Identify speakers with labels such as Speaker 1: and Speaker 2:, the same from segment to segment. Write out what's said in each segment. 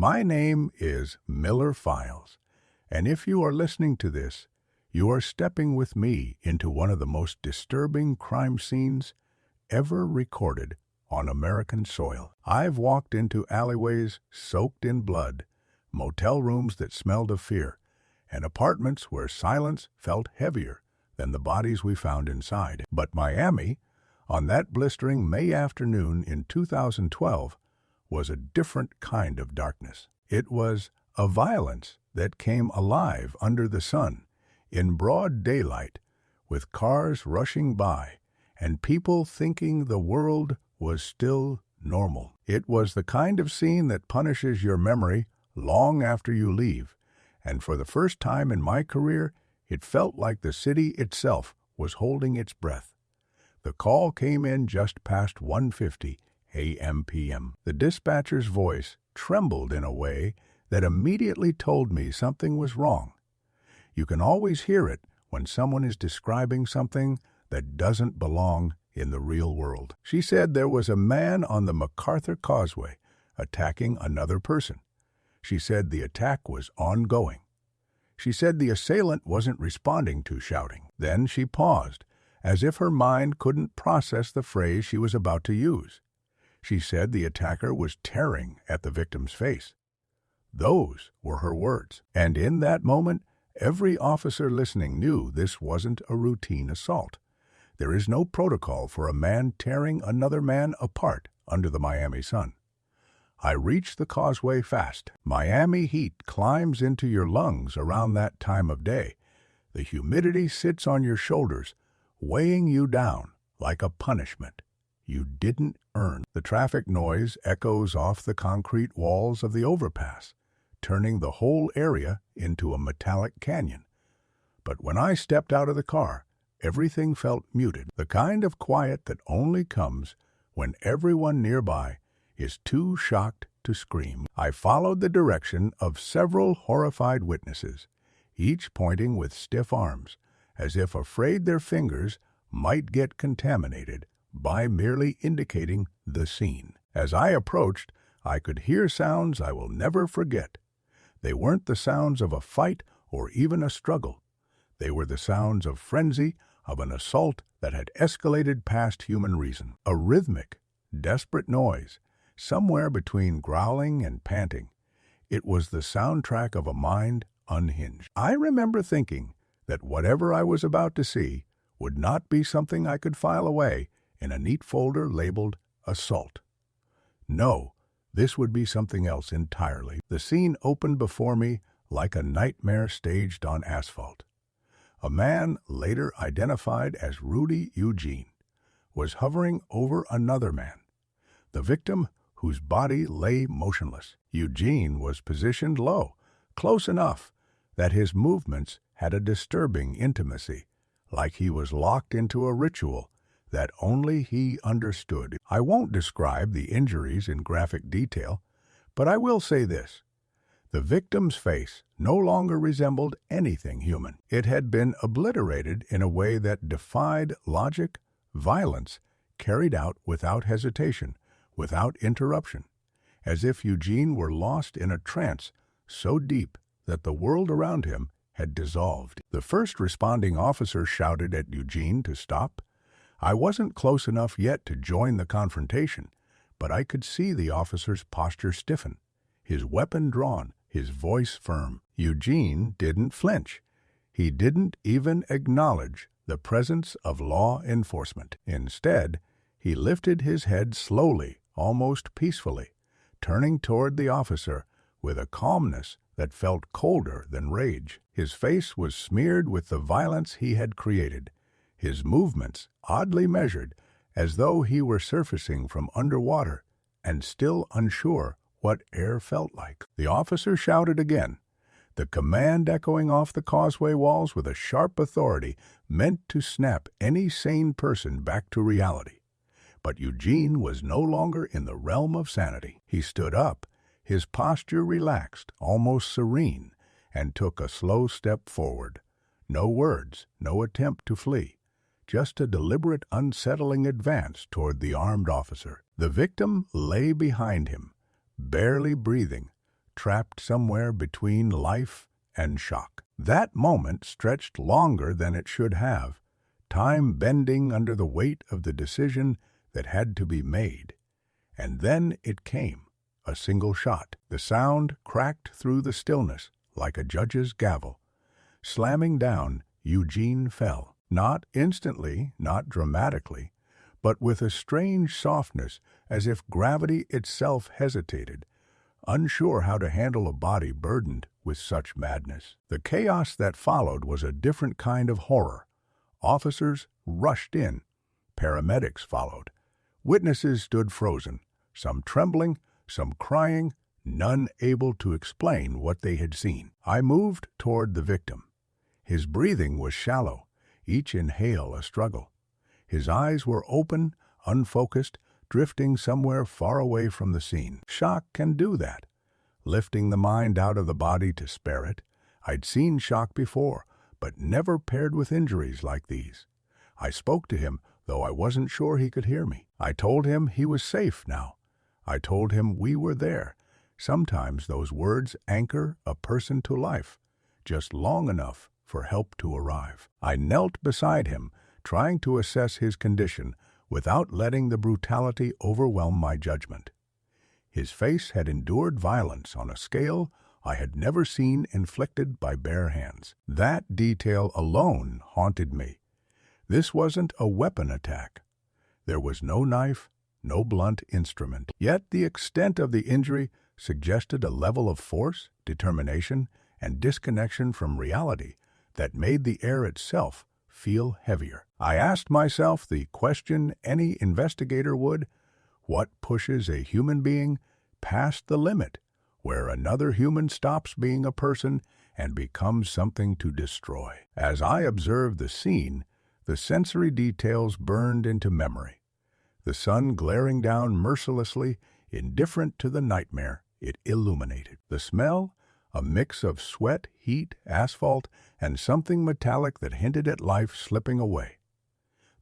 Speaker 1: My name is Miller Files, and if you are listening to this, you are stepping with me into one of the most disturbing crime scenes ever recorded on American soil. I've walked into alleyways soaked in blood, motel rooms that smelled of fear, and apartments where silence felt heavier than the bodies we found inside. But Miami, on that blistering May afternoon in 2012, was a different kind of darkness. It was a violence that came alive under the sun, in broad daylight, with cars rushing by and people thinking the world was still normal. It was the kind of scene that punishes your memory long after you leave, and for the first time in my career, it felt like the city itself was holding its breath. The call came in just past 1:50 a.m. p.m. The dispatcher's voice trembled in a way that immediately told me something was wrong. You can always hear it when someone is describing something that doesn't belong in the real world. She said there was a man on the Miami Causeway attacking another person. She said the attack was ongoing. She said the assailant wasn't responding to shouting. Then she paused, as if her mind couldn't process the phrase she was about to use. She said the attacker was tearing at the victim's face. Those were her words. And in that moment, every officer listening knew this wasn't a routine assault. There is no protocol for a man tearing another man apart under the Miami sun. I reached the causeway fast. Miami heat climbs into your lungs around that time of day. The humidity sits on your shoulders, weighing you down like a punishment you didn't earn. The traffic noise echoes off the concrete walls of the overpass, turning the whole area into a metallic canyon. But when I stepped out of the car, everything felt muted, the kind of quiet that only comes when everyone nearby is too shocked to scream. I followed the direction of several horrified witnesses, each pointing with stiff arms, as if afraid their fingers might get contaminated by merely indicating the scene. As I approached, I could hear sounds I will never forget. They weren't the sounds of a fight or even a struggle. They were the sounds of frenzy, of an assault that had escalated past human reason. A rhythmic, desperate noise, somewhere between growling and panting. It was the soundtrack of a mind unhinged. I remember thinking that whatever I was about to see would not be something I could file away in a neat folder labeled assault. No, this would be something else entirely. The scene opened before me like a nightmare staged on asphalt. A man, later identified as Rudy Eugene, was hovering over another man, the victim whose body lay motionless. Eugene was positioned low, close enough that his movements had a disturbing intimacy, like he was locked into a ritual that only he understood. I won't describe the injuries in graphic detail, but I will say this. The victim's face no longer resembled anything human. It had been obliterated in a way that defied logic, violence carried out without hesitation, without interruption, as if Eugene were lost in a trance so deep that the world around him had dissolved. The first responding officer shouted at Eugene to stop. I wasn't close enough yet to join the confrontation, but I could see the officer's posture stiffen, his weapon drawn, his voice firm. Eugene didn't flinch. He didn't even acknowledge the presence of law enforcement. Instead, he lifted his head slowly, almost peacefully, turning toward the officer with a calmness that felt colder than rage. His face was smeared with the violence he had created, his movements oddly measured, as though he were surfacing from underwater and still unsure what air felt like. The officer shouted again, the command echoing off the causeway walls with a sharp authority meant to snap any sane person back to reality. But Eugene was no longer in the realm of sanity. He stood up, his posture relaxed, almost serene, and took a slow step forward. No words, no attempt to flee, just a deliberate, unsettling advance toward the armed officer. The victim lay behind him, barely breathing, trapped somewhere between life and shock. That moment stretched longer than it should have, time bending under the weight of the decision that had to be made. And then it came, a single shot. The sound cracked through the stillness like a judge's gavel. Slamming down, Eugene fell. Not instantly, not dramatically, but with a strange softness, as if gravity itself hesitated, unsure how to handle a body burdened with such madness. The chaos that followed was a different kind of horror. Officers rushed in. Paramedics followed. Witnesses stood frozen, some trembling, some crying, none able to explain what they had seen. I moved toward the victim. His breathing was shallow, each inhale a struggle. His eyes were open, unfocused, drifting somewhere far away from the scene. Shock can do that, lifting the mind out of the body to spare it. I'd seen shock before, but never paired with injuries like these. I spoke to him, though I wasn't sure he could hear me. I told him he was safe now. I told him we were there. Sometimes those words anchor a person to life, just long enough for help to arrive. I knelt beside him, trying to assess his condition without letting the brutality overwhelm my judgment. His face had endured violence on a scale I had never seen inflicted by bare hands. That detail alone haunted me. This wasn't a weapon attack. There was no knife, no blunt instrument. Yet the extent of the injury suggested a level of force, determination, and disconnection from reality that made the air itself feel heavier. I asked myself the question any investigator would: what pushes a human being past the limit where another human stops being a person and becomes something to destroy? As I observed the scene, the sensory details burned into memory. The sun glaring down mercilessly, indifferent to the nightmare it illuminated. The smell, a mix of sweat, heat, asphalt, and something metallic that hinted at life slipping away.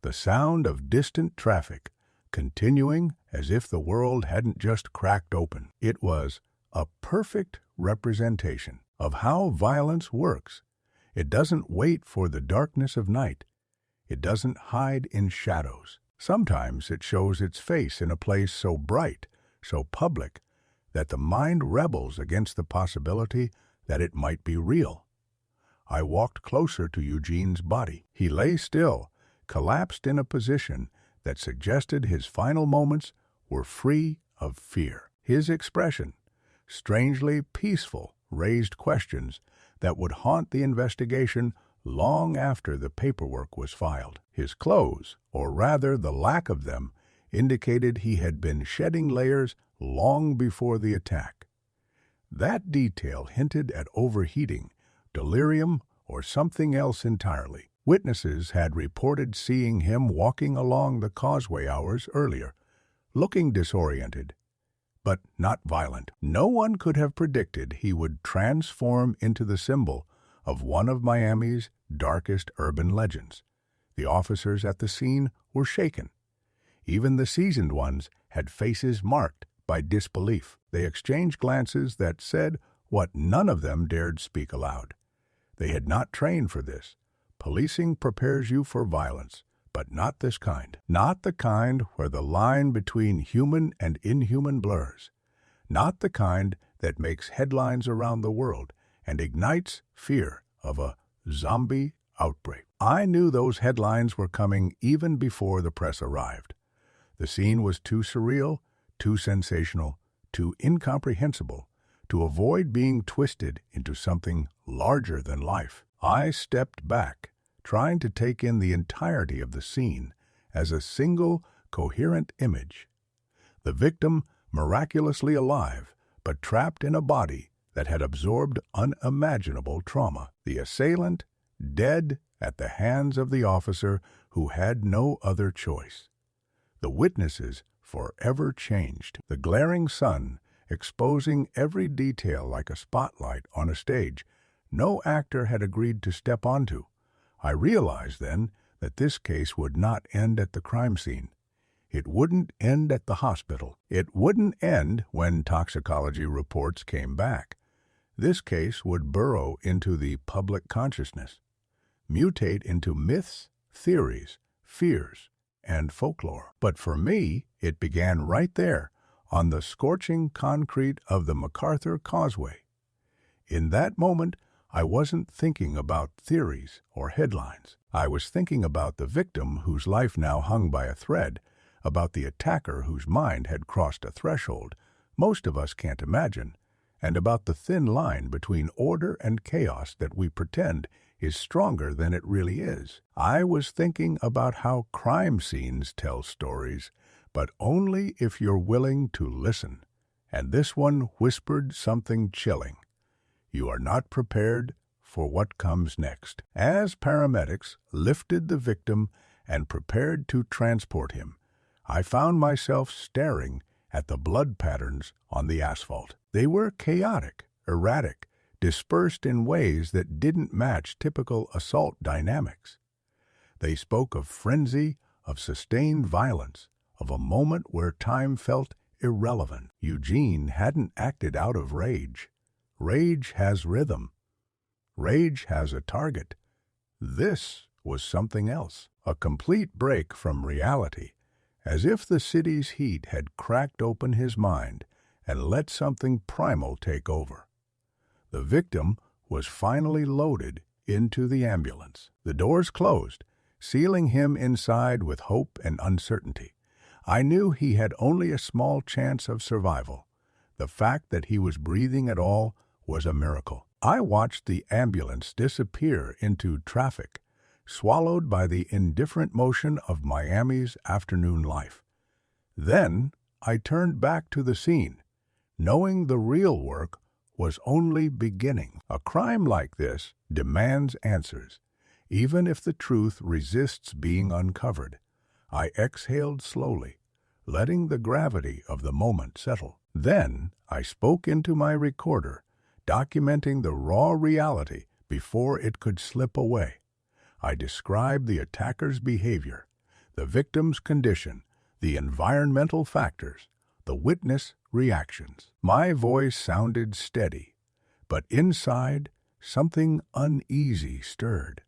Speaker 1: The sound of distant traffic, continuing as if the world hadn't just cracked open. It was a perfect representation of how violence works. It doesn't wait for the darkness of night. It doesn't hide in shadows. Sometimes it shows its face in a place so bright, so public, that the mind rebels against the possibility that it might be real. I walked closer to Eugene's body. He lay still, collapsed in a position that suggested his final moments were free of fear. His expression, strangely peaceful, raised questions that would haunt the investigation long after the paperwork was filed. His clothes, or rather the lack of them, indicated he had been shedding layers long before the attack. That detail hinted at overheating, delirium, or something else entirely. Witnesses had reported seeing him walking along the causeway hours earlier, looking disoriented, but not violent. No one could have predicted he would transform into the symbol of one of Miami's darkest urban legends. The officers at the scene were shaken. Even the seasoned ones had faces marked by disbelief. They exchanged glances that said what none of them dared speak aloud. They had not trained for this. Policing prepares you for violence, but not this kind. Not the kind where the line between human and inhuman blurs. Not the kind that makes headlines around the world and ignites fear of a zombie outbreak. I knew those headlines were coming even before the press arrived. The scene was too surreal, too sensational, too incomprehensible to avoid being twisted into something larger than life. I stepped back, trying to take in the entirety of the scene as a single, coherent image. The victim miraculously alive, but trapped in a body that had absorbed unimaginable trauma. The assailant dead at the hands of the officer who had no other choice. The witnesses forever changed. The glaring sun exposing every detail like a spotlight on a stage no actor had agreed to step onto. I realized then that this case would not end at the crime scene. It wouldn't end at the hospital. It wouldn't end when toxicology reports came back. This case would burrow into the public consciousness, mutate into myths, theories, fears, and folklore. But for me, it began right there, on the scorching concrete of the MacArthur Causeway. In that moment, I wasn't thinking about theories or headlines. I was thinking about the victim whose life now hung by a thread, about the attacker whose mind had crossed a threshold most of us can't imagine, and about the thin line between order and chaos that we pretend is stronger than it really is. I was thinking about how crime scenes tell stories, but only if you're willing to listen. And this one whispered something chilling. You are not prepared for what comes next. As paramedics lifted the victim and prepared to transport him, I found myself staring at the blood patterns on the asphalt. They were chaotic, erratic, dispersed in ways that didn't match typical assault dynamics. They spoke of frenzy, of sustained violence, of a moment where time felt irrelevant. Eugene hadn't acted out of rage. Rage has rhythm. Rage has a target. This was something else, a complete break from reality, as if the city's heat had cracked open his mind and let something primal take over. The victim was finally loaded into the ambulance. The doors closed, sealing him inside with hope and uncertainty. I knew he had only a small chance of survival. The fact that he was breathing at all was a miracle. I watched the ambulance disappear into traffic, swallowed by the indifferent motion of Miami's afternoon life. Then I turned back to the scene, knowing the real work was only beginning. A crime like this demands answers, even if the truth resists being uncovered. I exhaled slowly, letting the gravity of the moment settle. Then I spoke into my recorder, documenting the raw reality before it could slip away. I described the attacker's behavior, the victim's condition, the environmental factors, the witness reactions. My voice sounded steady, but inside, something uneasy stirred.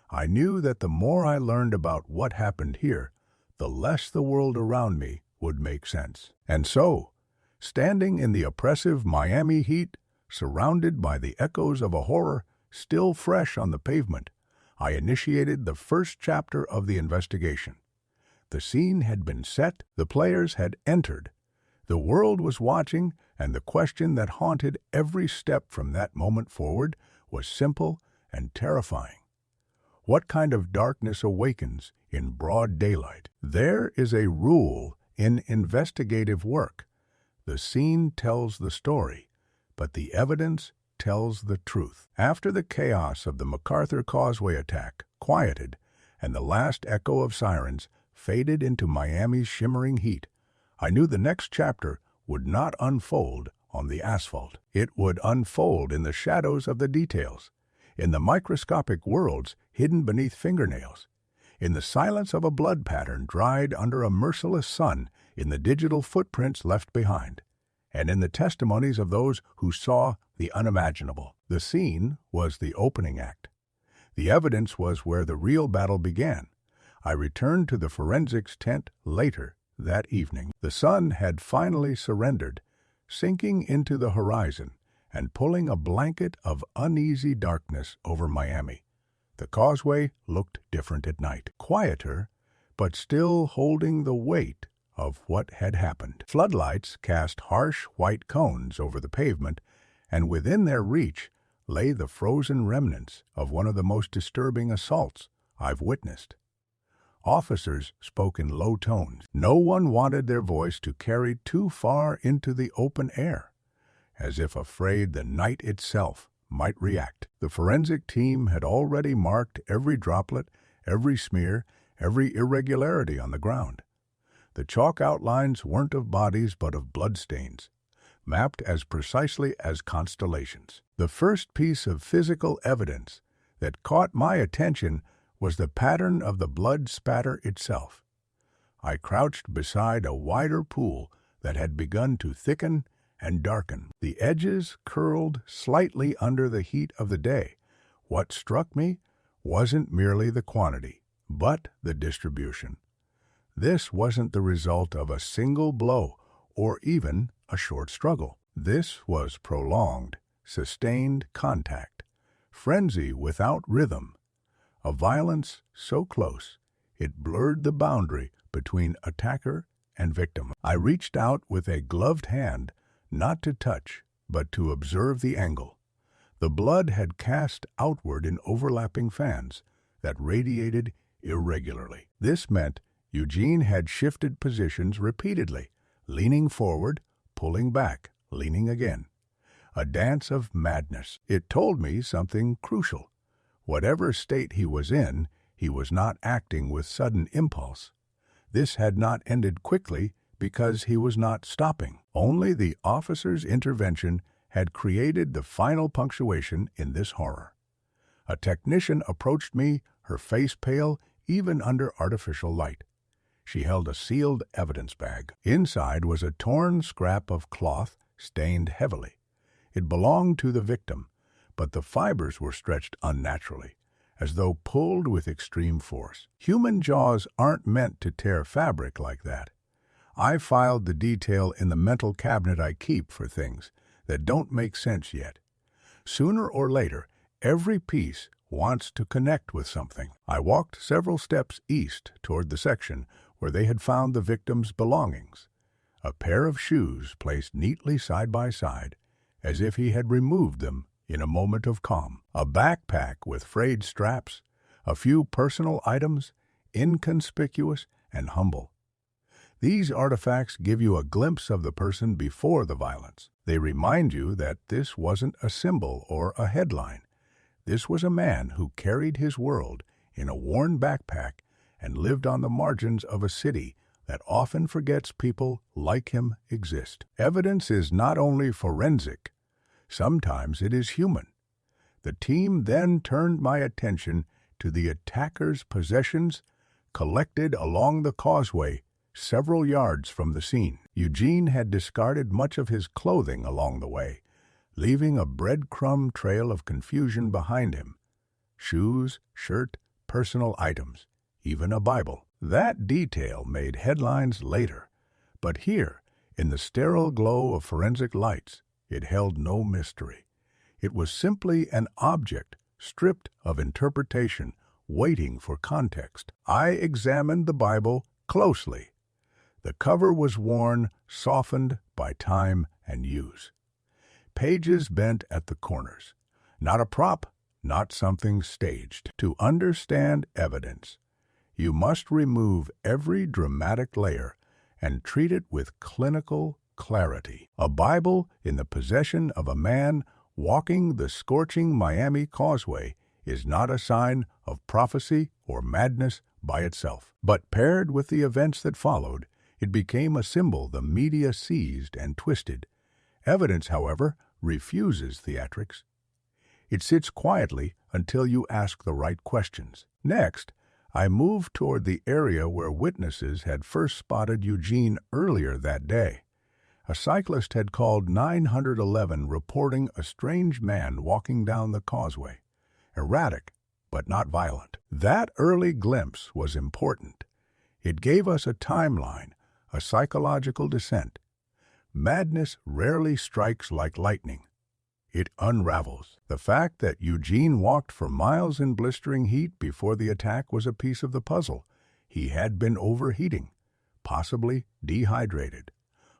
Speaker 1: I knew that the more I learned about what happened here, the less the world around me would make sense. And so, standing in the oppressive Miami heat, surrounded by the echoes of a horror still fresh on the pavement, I initiated the first chapter of the investigation. The scene had been set, the players had entered. The world was watching, and the question that haunted every step from that moment forward was simple and terrifying. What kind of darkness awakens in broad daylight? There is a rule in investigative work. The scene tells the story, but the evidence tells the truth. After the chaos of the MacArthur Causeway attack quieted and the last echo of sirens faded into Miami's shimmering heat, I knew the next chapter would not unfold on the asphalt. It would unfold in the shadows of the details, in the microscopic worlds hidden beneath fingernails, in the silence of a blood pattern dried under a merciless sun, in the digital footprints left behind, and in the testimonies of those who saw the unimaginable. The scene was the opening act. The evidence was where the real battle began. I returned to the forensics tent later that evening. The sun had finally surrendered, sinking into the horizon and pulling a blanket of uneasy darkness over Miami. The causeway looked different at night, quieter, but still holding the weight of what had happened. Floodlights cast harsh white cones over the pavement, and within their reach lay the frozen remnants of one of the most disturbing assaults I've witnessed. Officers spoke in low tones. No one wanted their voice to carry too far into the open air, as if afraid the night itself might react. The forensic team had already marked every droplet, every smear, every irregularity on the ground. The chalk outlines weren't of bodies but of bloodstains, mapped as precisely as constellations. The first piece of physical evidence that caught my attention was the pattern of the blood spatter itself. I crouched beside a wider pool that had begun to thicken and darken. The edges curled slightly under the heat of the day. What struck me wasn't merely the quantity, but the distribution. This wasn't the result of a single blow or even a short struggle. This was prolonged, sustained contact, frenzy without rhythm, a violence so close it blurred the boundary between attacker and victim. I reached out with a gloved hand, not to touch, but to observe the angle. The blood had cast outward in overlapping fans that radiated irregularly. This meant Eugene had shifted positions repeatedly, leaning forward, pulling back, leaning again. A dance of madness. It told me something crucial. Whatever state he was in, he was not acting with sudden impulse. This had not ended quickly because he was not stopping. Only the officer's intervention had created the final punctuation in this horror. A technician approached me, her face pale even under artificial light. She held a sealed evidence bag. Inside was a torn scrap of cloth stained heavily. It belonged to the victim, but the fibers were stretched unnaturally, as though pulled with extreme force. Human jaws aren't meant to tear fabric like that. I filed the detail in the mental cabinet I keep for things that don't make sense yet. Sooner or later, every piece wants to connect with something. I walked several steps east toward the section where they had found the victim's belongings. A pair of shoes placed neatly side by side, as if he had removed them in a moment of calm. A backpack with frayed straps, a few personal items, inconspicuous and humble. These artifacts give you a glimpse of the person before the violence. They remind you that this wasn't a symbol or a headline. This was a man who carried his world in a worn backpack and lived on the margins of a city that often forgets people like him exist. Evidence is not only forensic, sometimes it is human. The team then turned my attention to the attacker's possessions collected along the causeway several yards from the scene. Eugene had discarded much of his clothing along the way, leaving a breadcrumb trail of confusion behind him. Shoes, shirt, personal items, even a Bible. That detail made headlines later, but here, in the sterile glow of forensic lights, it held no mystery. It was simply an object stripped of interpretation, waiting for context. I examined the Bible closely. The cover was worn, softened by time and use. Pages bent at the corners. Not a prop, not something staged. To understand evidence, you must remove every dramatic layer and treat it with clinical clarity. A Bible in the possession of a man walking the scorching Miami Causeway is not a sign of prophecy or madness by itself. But paired with the events that followed, it became a symbol the media seized and twisted. Evidence, however, refuses theatrics. It sits quietly until you ask the right questions. Next, I moved toward the area where witnesses had first spotted Eugene earlier that day. A cyclist had called 911 reporting a strange man walking down the causeway. Erratic, but not violent. That early glimpse was important. It gave us a timeline, a psychological descent. Madness rarely strikes like lightning. It unravels. The fact that Eugene walked for miles in blistering heat before the attack was a piece of the puzzle. He had been overheating, possibly dehydrated,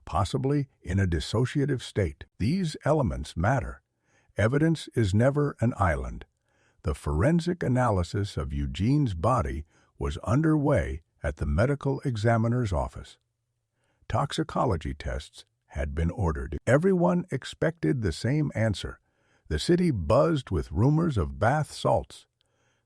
Speaker 1: possibly in a dissociative state. These elements matter. Evidence is never an island. The forensic analysis of Eugene's body was underway at the medical examiner's office. Toxicology tests had been ordered. Everyone expected the same answer. The city buzzed with rumors of bath salts,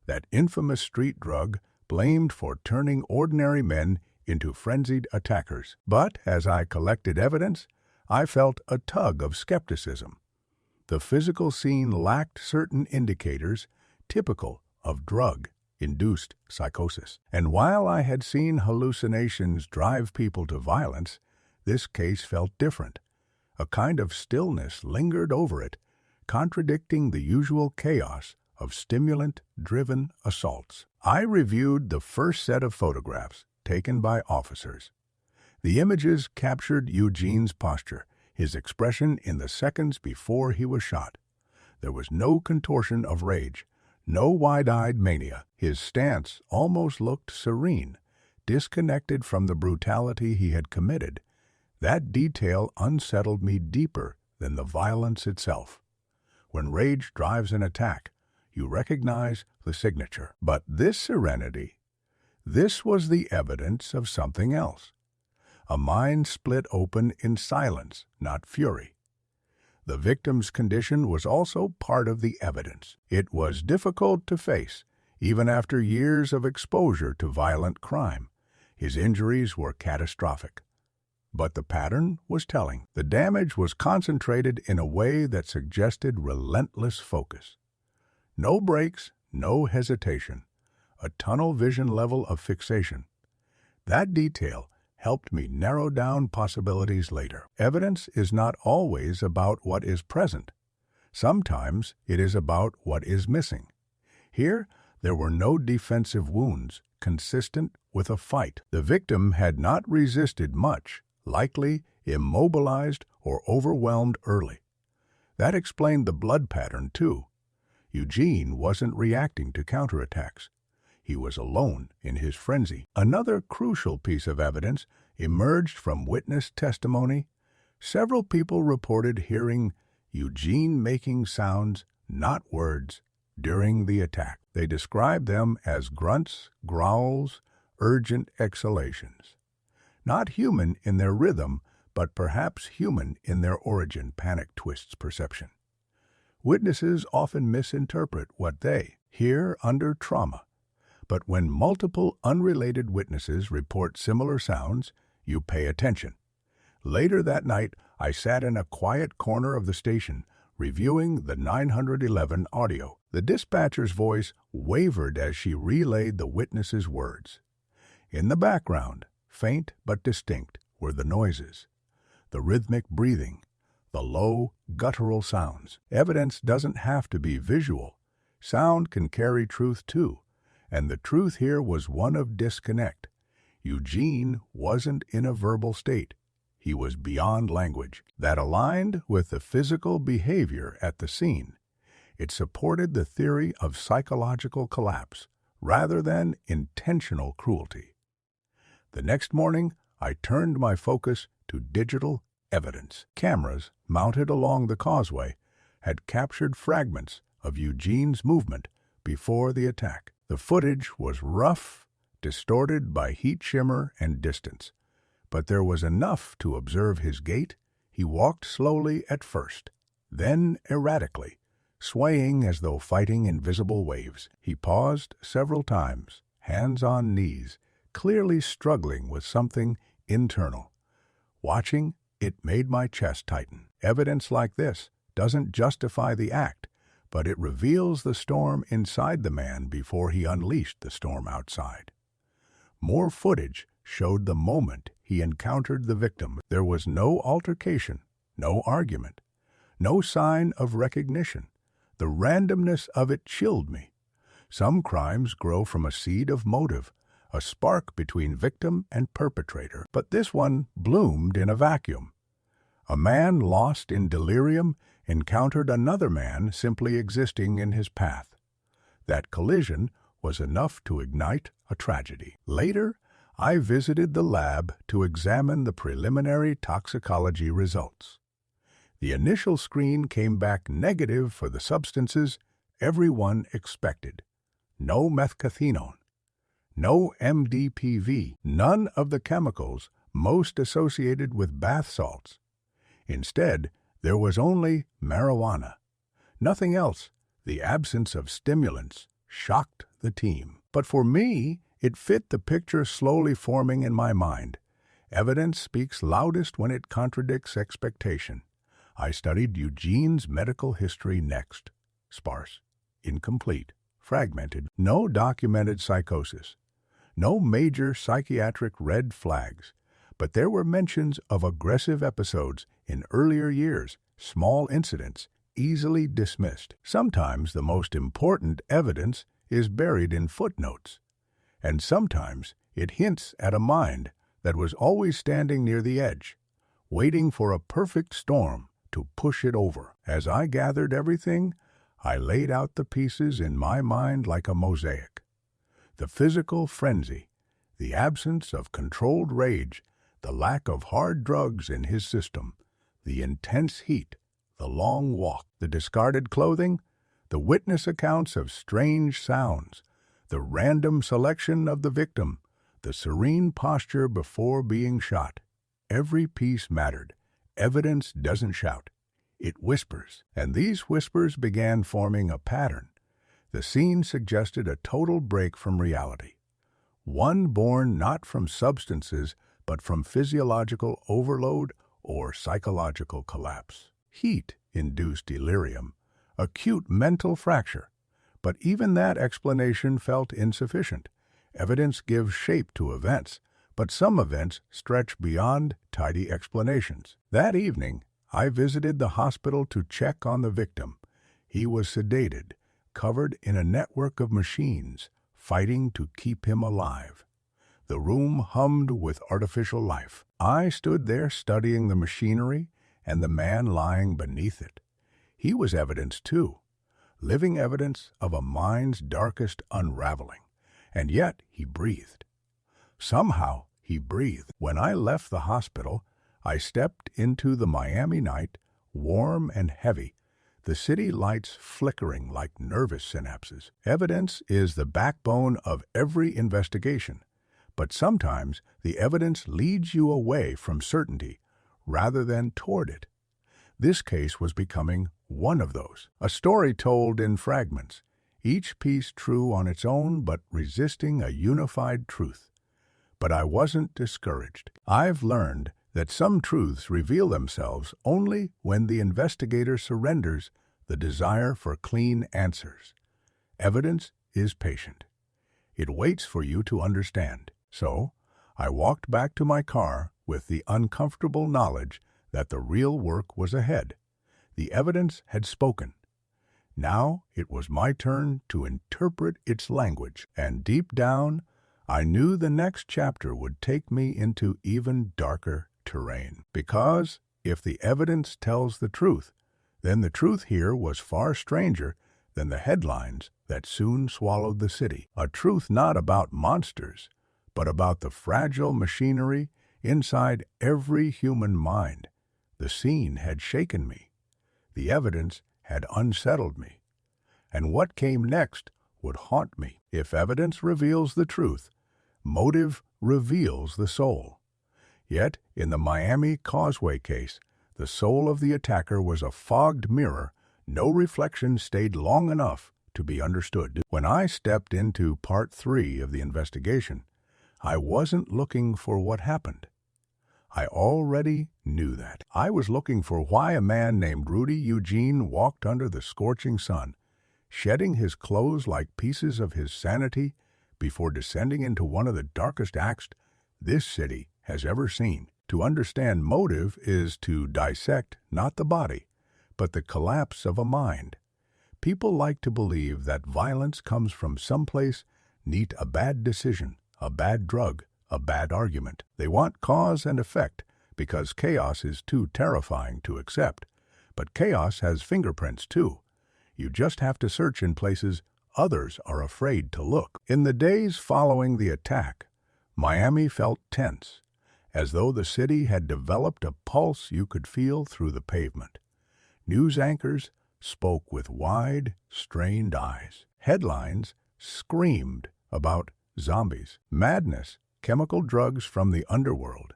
Speaker 1: that infamous street drug blamed for turning ordinary men into frenzied attackers. But as I collected evidence, I felt a tug of skepticism. The physical scene lacked certain indicators typical of drug induced psychosis. And while I had seen hallucinations drive people to violence, this case felt different. A kind of stillness lingered over it, contradicting the usual chaos of stimulant-driven assaults. I reviewed the first set of photographs taken by officers. The images captured Eugene's posture, his expression in the seconds before he was shot. There was no contortion of rage, no wide-eyed mania. His stance almost looked serene, disconnected from the brutality he had committed. That detail unsettled me deeper than the violence itself. When rage drives an attack, you recognize the signature. But this serenity, this was the evidence of something else. A mind split open in silence, not fury. The victim's condition was also part of the evidence. It was difficult to face, even after years of exposure to violent crime. His injuries were catastrophic. But the pattern was telling. The damage was concentrated in a way that suggested relentless focus. No breaks, no hesitation. A tunnel vision level of fixation. That detail helped me narrow down possibilities later. Evidence is not always about what is present. Sometimes it is about what is missing. Here, there were no defensive wounds consistent with a fight. The victim had not resisted much, likely immobilized or overwhelmed early. That explained the blood pattern, too. Eugene wasn't reacting to counterattacks. He was alone in his frenzy. Another crucial piece of evidence emerged from witness testimony. Several people reported hearing Eugene making sounds, not words, during the attack. They described them as grunts, growls, urgent exhalations. Not human in their rhythm, but perhaps human in their origin, panic twists perception. Witnesses often misinterpret what they hear under trauma. But when multiple unrelated witnesses report similar sounds, you pay attention. Later that night, I sat in a quiet corner of the station, reviewing the 911 audio. The dispatcher's voice wavered as she relayed the witness's words. In the background, faint but distinct, were the noises, the rhythmic breathing, the low, guttural sounds. Evidence doesn't have to be visual. Sound can carry truth too, and the truth here was one of disconnect. Eugene wasn't in a verbal state. He was beyond language. That aligned with the physical behavior at the scene. It supported the theory of psychological collapse rather than intentional cruelty. The next morning, I turned my focus to digital evidence. Cameras mounted along the causeway had captured fragments of Eugene's movement before the attack. The footage was rough, distorted by heat shimmer and distance, but there was enough to observe his gait. He walked slowly at first, then erratically, swaying as though fighting invisible waves. He paused several times, hands on knees, clearly struggling with something internal. Watching, it made my chest tighten. Evidence like this doesn't justify the act, but it reveals the storm inside the man before he unleashed the storm outside. More footage showed the moment he encountered the victim. There was no altercation, no argument, no sign of recognition. The randomness of it chilled me. Some crimes grow from a seed of motive, a spark between victim and perpetrator, but this one bloomed in a vacuum. A man lost in delirium encountered another man simply existing in his path. That collision was enough to ignite a tragedy. Later, I visited the lab to examine the preliminary toxicology results. The initial screen came back negative for the substances everyone expected. No methcathinone, no MDPV, none of the chemicals most associated with bath salts. Instead, there was only marijuana. Nothing else. The absence of stimulants shocked the team. But for me, it fit the picture slowly forming in my mind. Evidence speaks loudest when it contradicts expectation. I studied Eugene's medical history next. Sparse, incomplete, fragmented, no documented psychosis, no major psychiatric red flags, but there were mentions of aggressive episodes in earlier years, small incidents, easily dismissed. Sometimes the most important evidence is buried in footnotes, and sometimes it hints at a mind that was always standing near the edge, waiting for a perfect storm to push it over. As I gathered everything, I laid out the pieces in my mind like a mosaic. The physical frenzy, the absence of controlled rage, the lack of hard drugs in his system, the intense heat, the long walk, the discarded clothing, the witness accounts of strange sounds, the random selection of the victim, the serene posture before being shot. Every piece mattered. Evidence doesn't shout. It whispers, and these whispers began forming a pattern. The scene suggested a total break from reality, one born not from substances but from physiological overload or psychological collapse. Heat-induced delirium, acute mental fracture, but even that explanation felt insufficient. Evidence gives shape to events, but some events stretch beyond tidy explanations. That evening, I visited the hospital to check on the victim. He was sedated, covered in a network of machines, fighting to keep him alive. The room hummed with artificial life. I stood there studying the machinery and the man lying beneath it. He was evidence too, living evidence of a mind's darkest unraveling. And yet he breathed. Somehow he breathed. When I left the hospital, I stepped into the Miami night, warm and heavy, the city lights flickering like nervous synapses. Evidence is the backbone of every investigation, but sometimes the evidence leads you away from certainty rather than toward it. This case was becoming one of those, a story told in fragments, each piece true on its own but resisting a unified truth. But I wasn't discouraged. I've learned that some truths reveal themselves only when the investigator surrenders the desire for clean answers. Evidence is patient. It waits for you to understand. So, I walked back to my car with the uncomfortable knowledge that the real work was ahead. The evidence had spoken. Now it was my turn to interpret its language, and deep down, I knew the next chapter would take me into even darker terrain. Because if the evidence tells the truth, then the truth here was far stranger than the headlines that soon swallowed the city. A truth not about monsters, but about the fragile machinery inside every human mind. The scene had shaken me. The evidence had unsettled me. And what came next would haunt me. If evidence reveals the truth, motive reveals the soul. Yet, in the Miami Causeway case, the soul of the attacker was a fogged mirror. No reflection stayed long enough to be understood. When I stepped into Part 3 of the investigation, I wasn't looking for what happened. I already knew that. I was looking for why a man named Rudy Eugene walked under the scorching sun, shedding his clothes like pieces of his sanity before descending into one of the darkest acts this city has ever seen. To understand motive is to dissect not the body, but the collapse of a mind. People like to believe that violence comes from someplace neat, a bad decision, a bad drug, a bad argument. They want cause and effect because chaos is too terrifying to accept. But chaos has fingerprints too. You just have to search in places others are afraid to look. In the days following the attack, Miami felt tense, as though the city had developed a pulse you could feel through the pavement. News anchors spoke with wide, strained eyes. Headlines screamed about zombies, madness, chemical drugs from the underworld.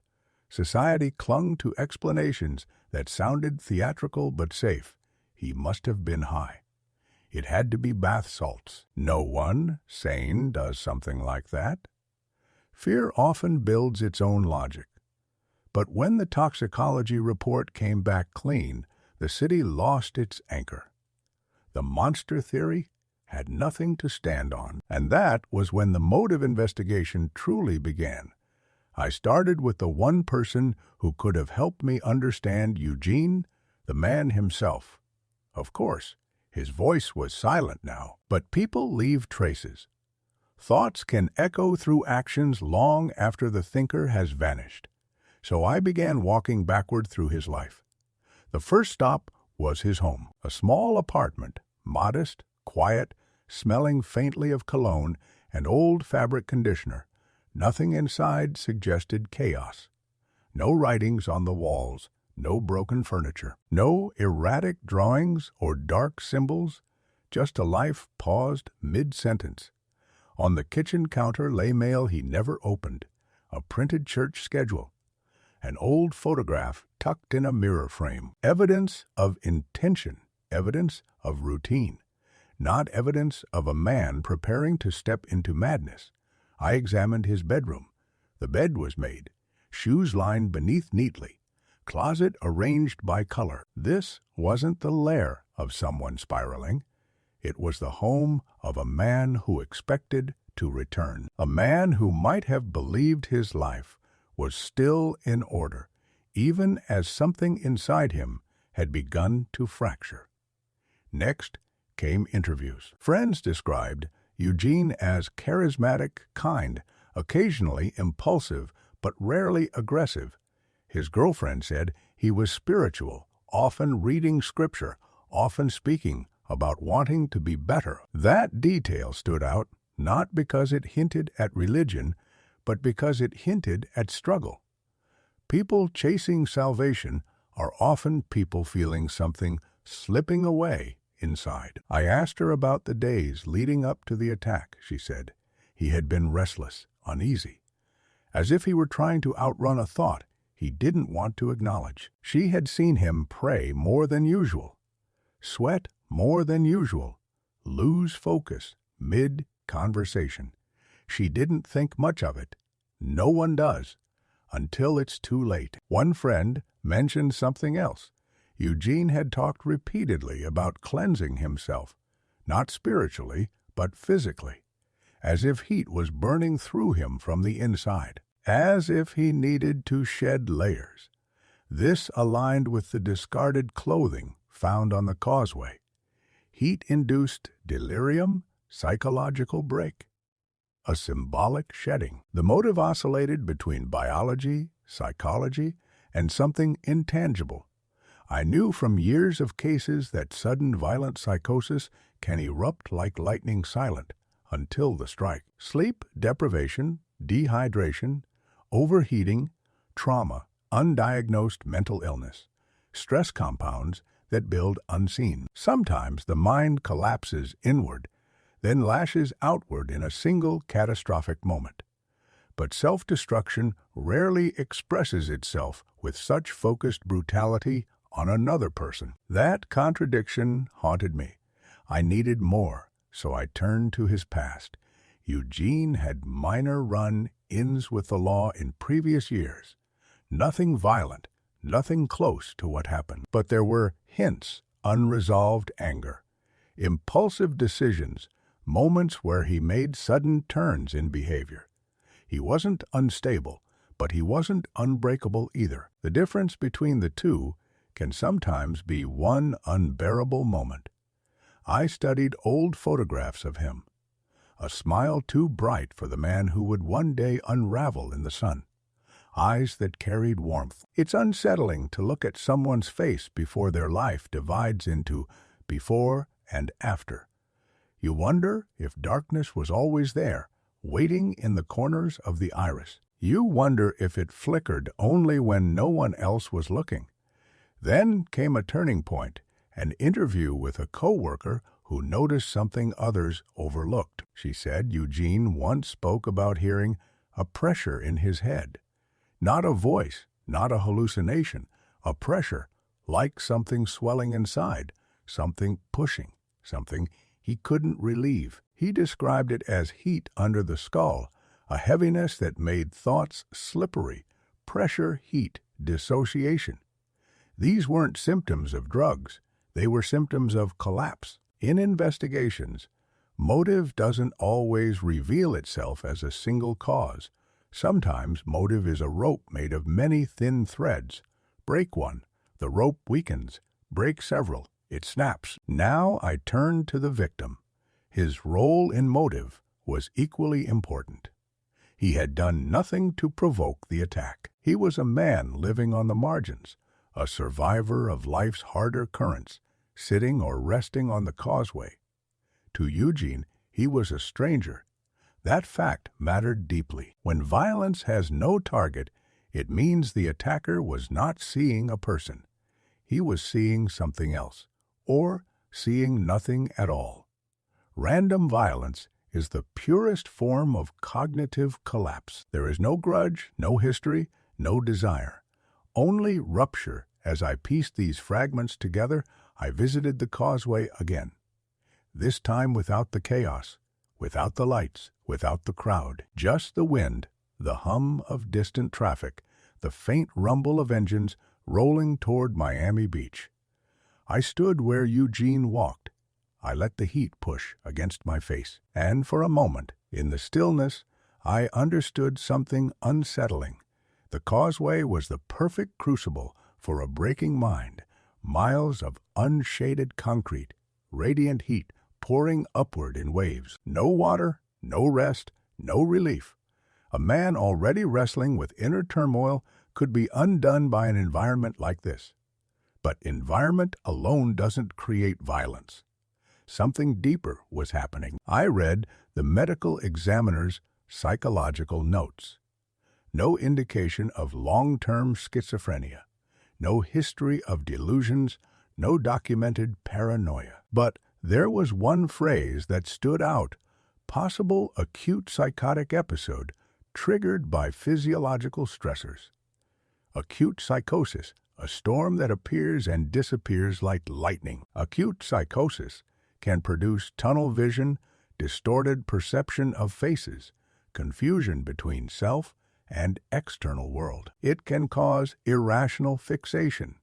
Speaker 1: Society clung to explanations that sounded theatrical but safe. He must have been high. It had to be bath salts. No one sane does something like that. Fear often builds its own logic. But when the toxicology report came back clean, the city lost its anchor. The monster theory had nothing to stand on. And that was when the motive investigation truly began. I started with the one person who could have helped me understand Eugene, the man himself. Of course, his voice was silent now, but people leave traces. Thoughts can echo through actions long after the thinker has vanished. So I began walking backward through his life. The first stop was his home, a small apartment, modest, quiet, smelling faintly of cologne and old fabric conditioner. Nothing inside suggested chaos. No writings on the walls, no broken furniture, no erratic drawings or dark symbols, just a life paused mid-sentence. On the kitchen counter lay mail he never opened, a printed church schedule, an old photograph tucked in a mirror frame. Evidence of intention, evidence of routine, not evidence of a man preparing to step into madness. I examined his bedroom. The bed was made, shoes lined beneath neatly, closet arranged by color. This wasn't the lair of someone spiraling. It was the home of a man who expected to return, a man who might have believed his life was still in order, even as something inside him had begun to fracture. Next came interviews. Friends described Eugene as charismatic, kind, occasionally impulsive, but rarely aggressive. His girlfriend said he was spiritual, often reading scripture, often speaking about wanting to be better. That detail stood out, not because it hinted at religion, but because it hinted at struggle. People chasing salvation are often people feeling something slipping away inside. I asked her about the days leading up to the attack. She said he had been restless, uneasy, as if he were trying to outrun a thought he didn't want to acknowledge. She had seen him pray more than usual, sweat more than usual, lose focus mid-conversation. She didn't think much of it. No one does, until it's too late. One friend mentioned something else. Eugene had talked repeatedly about cleansing himself, not spiritually, but physically, as if heat was burning through him from the inside, as if he needed to shed layers. This aligned with the discarded clothing found on the causeway. Heat-induced delirium, psychological break, a symbolic shedding. The motive oscillated between biology, psychology, and something intangible. I knew from years of cases that sudden violent psychosis can erupt like lightning silent until the strike. Sleep deprivation, dehydration, overheating, trauma, undiagnosed mental illness, stress compounds that build unseen. Sometimes the mind collapses inward, then lashes outward in a single catastrophic moment. But self-destruction rarely expresses itself with such focused brutality on another person. That contradiction haunted me. I needed more, so I turned to his past. Eugene had minor run-ins with the law in previous years. Nothing violent, nothing close to what happened. But there were hints, unresolved anger, impulsive decisions, moments where he made sudden turns in behavior. He wasn't unstable, but he wasn't unbreakable either. The difference between the two can sometimes be one unbearable moment. I studied old photographs of him, a smile too bright for the man who would one day unravel in the sun, eyes that carried warmth. It's unsettling to look at someone's face before their life divides into before and after. You wonder if darkness was always there, waiting in the corners of the iris. You wonder if it flickered only when no one else was looking. Then came a turning point, an interview with a coworker who noticed something others overlooked. She said Eugene once spoke about hearing a pressure in his head. Not a voice, not a hallucination, a pressure, like something swelling inside, something pushing, something he couldn't relieve. He described it as heat under the skull, a heaviness that made thoughts slippery, pressure, heat, dissociation. These weren't symptoms of drugs. They were symptoms of collapse. In investigations, Motive doesn't always reveal itself as a single cause. Sometimes motive is a rope made of many thin threads. Break one, the rope weakens. Break several, it snaps. Now I turn to the victim. His role in motive was equally important. He had done nothing to provoke the attack. He was a man living on the margins, a survivor of life's harder currents, sitting or resting on the causeway. To Eugene, he was a stranger. That fact mattered deeply. When violence has no target, it means the attacker was not seeing a person. He was seeing something else, or seeing nothing at all. Random violence is the purest form of cognitive collapse. There is no grudge, no history, no desire. Only rupture. As I pieced these fragments together, I visited the causeway again. This time without the chaos, without the lights, without the crowd. Just the wind, the hum of distant traffic, the faint rumble of engines rolling toward Miami Beach. I stood where Eugene walked. I let the heat push against my face, and for a moment, in the stillness, I understood something unsettling. The causeway was the perfect crucible for a breaking mind. Miles of unshaded concrete, radiant heat pouring upward in waves. No water, no rest, no relief. A man already wrestling with inner turmoil could be undone by an environment like this. But environment alone doesn't create violence. Something deeper was happening. I read the medical examiner's psychological notes. No indication of long-term schizophrenia, no history of delusions, no documented paranoia. But there was one phrase that stood out: possible acute psychotic episode triggered by physiological stressors. Acute psychosis, a storm that appears and disappears like lightning. Acute psychosis can produce tunnel vision, distorted perception of faces, confusion between self and external world. It can cause irrational fixation,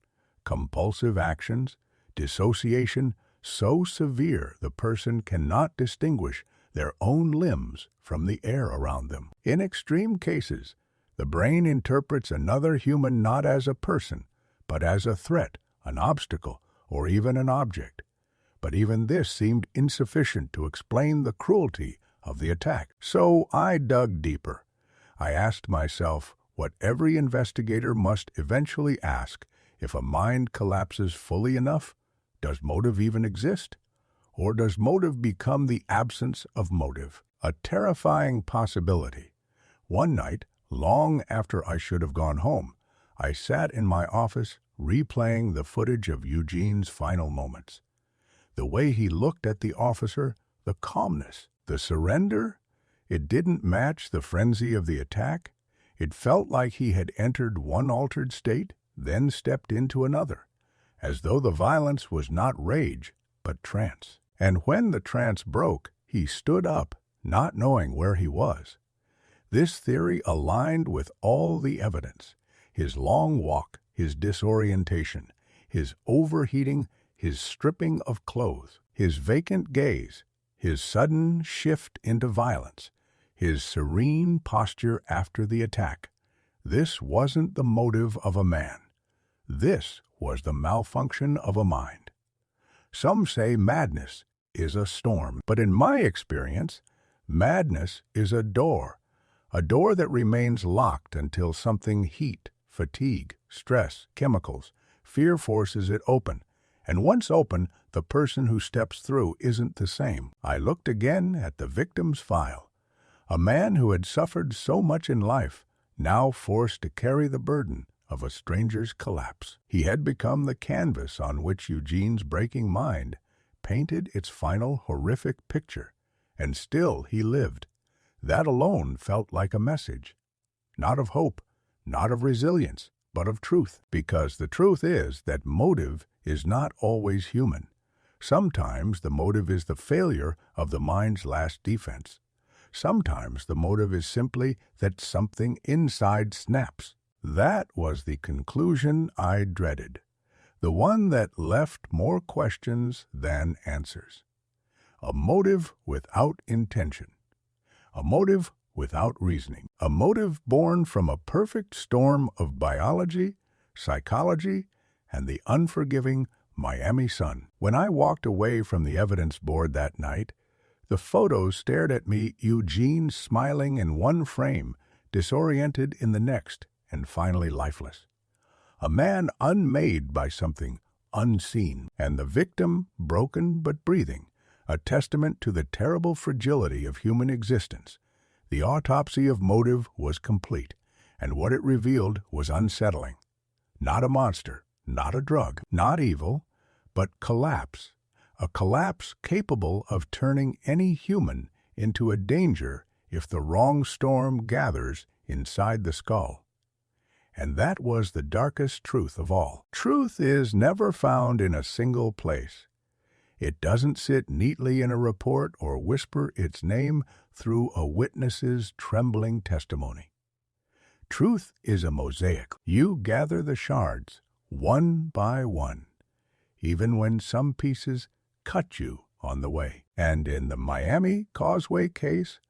Speaker 1: compulsive actions, dissociation so severe the person cannot distinguish their own limbs from the air around them. In extreme cases, the brain interprets another human not as a person, but as a threat, an obstacle, or even an object. But even this seemed insufficient to explain the cruelty of the attack. So I dug deeper. I asked myself what every investigator must eventually ask: if a mind collapses fully enough, does motive even exist? Or does motive become the absence of motive? A terrifying possibility. One night, long after I should have gone home, I sat in my office replaying the footage of Eugene's final moments. The way he looked at the officer, the calmness, the surrender, it didn't match the frenzy of the attack. It felt like he had entered one altered state, then stepped into another, as though the violence was not rage, but trance. And when the trance broke, he stood up, not knowing where he was. This theory aligned with all the evidence: his long walk, his disorientation, his overheating, his stripping of clothes, his vacant gaze, his sudden shift into violence, his serene posture after the attack. This wasn't the motive of a man. This was the malfunction of a mind. Some say madness is a storm, but in my experience, madness is a door that remains locked until something heat, fatigue, stress, chemicals, fear forces it open. And once open, the person who steps through isn't the same. I looked again at the victim's file. A man who had suffered so much in life, now forced to carry the burden of a stranger's collapse. He had become the canvas on which Eugene's breaking mind painted its final horrific picture, and still he lived. That alone felt like a message, not of hope, not of resilience, but of truth, because the truth is that motive is not always human. Sometimes the motive is the failure of the mind's last defense. Sometimes the motive is simply that something inside snaps. That was the conclusion I dreaded, the one that left more questions than answers. A motive without intention. A motive without reasoning. A motive born from a perfect storm of biology, psychology, and the unforgiving Miami sun. When I walked away from the evidence board that night, the photos stared at me, Eugene smiling in one frame, disoriented in the next, and finally lifeless. A man unmade by something unseen, and the victim broken but breathing, a testament to the terrible fragility of human existence. The autopsy of motive was complete, and what it revealed was unsettling. Not a monster, not a drug, not evil, but collapse. A collapse capable of turning any human into a danger if the wrong storm gathers inside the skull. And that was the darkest truth of all. Truth is never found in a single place. It doesn't sit neatly in a report or whisper its name through a witness's trembling testimony. Truth is a mosaic. You gather the shards, one by one, even when some pieces cut you on the way. And in the Miami Causeway case,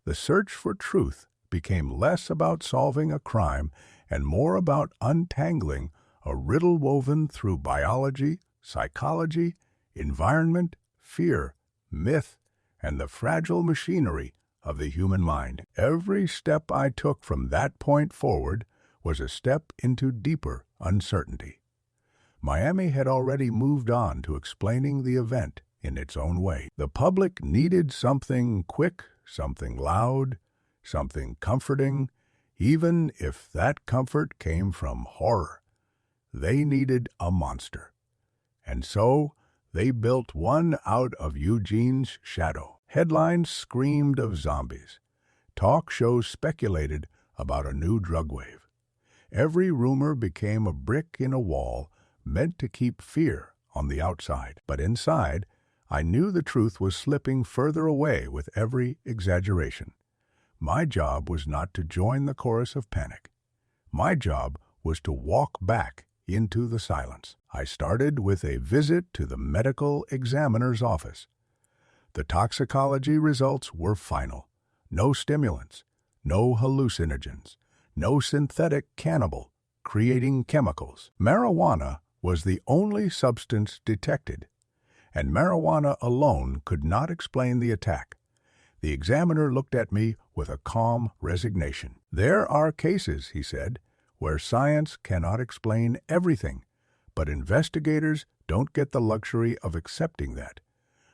Speaker 1: the search for truth became less about solving a crime and more about untangling a riddle woven through biology, psychology, environment, fear, myth, and the fragile machinery of the human mind. Every step I took from that point forward was a step into deeper uncertainty. Miami had already moved on to explaining the event in its own way. The public needed something quick, something loud, something comforting, even if that comfort came from horror. They needed a monster. And so they built one out of Eugene's shadow. Headlines screamed of zombies. Talk shows speculated about a new drug wave. Every rumor became a brick in a wall meant to keep fear on the outside. But inside, I knew the truth was slipping further away with every exaggeration. My job was not to join the chorus of panic. My job was to walk back into the silence. I started with a visit to the medical examiner's office. The toxicology results were final. No stimulants, no hallucinogens, no synthetic cannibal-creating chemicals. Marijuana was the only substance detected, and marijuana alone could not explain the attack. The examiner looked at me with a calm resignation. There are cases, he said, where science cannot explain everything, but investigators don't get the luxury of accepting that.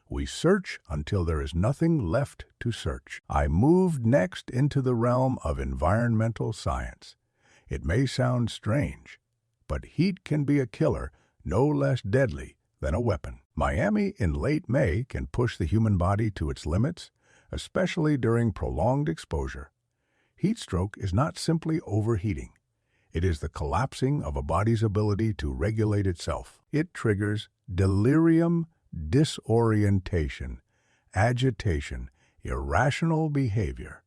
Speaker 1: We search until there is nothing left to search. I moved next into the realm of environmental science. It may sound strange, but heat can be a killer no less deadly than a weapon. Miami in late May can push the human body to its limits, especially during prolonged exposure. Heat stroke is not simply overheating. It is the collapsing of a body's ability to regulate itself. It triggers delirium, disorientation, agitation, irrational behavior.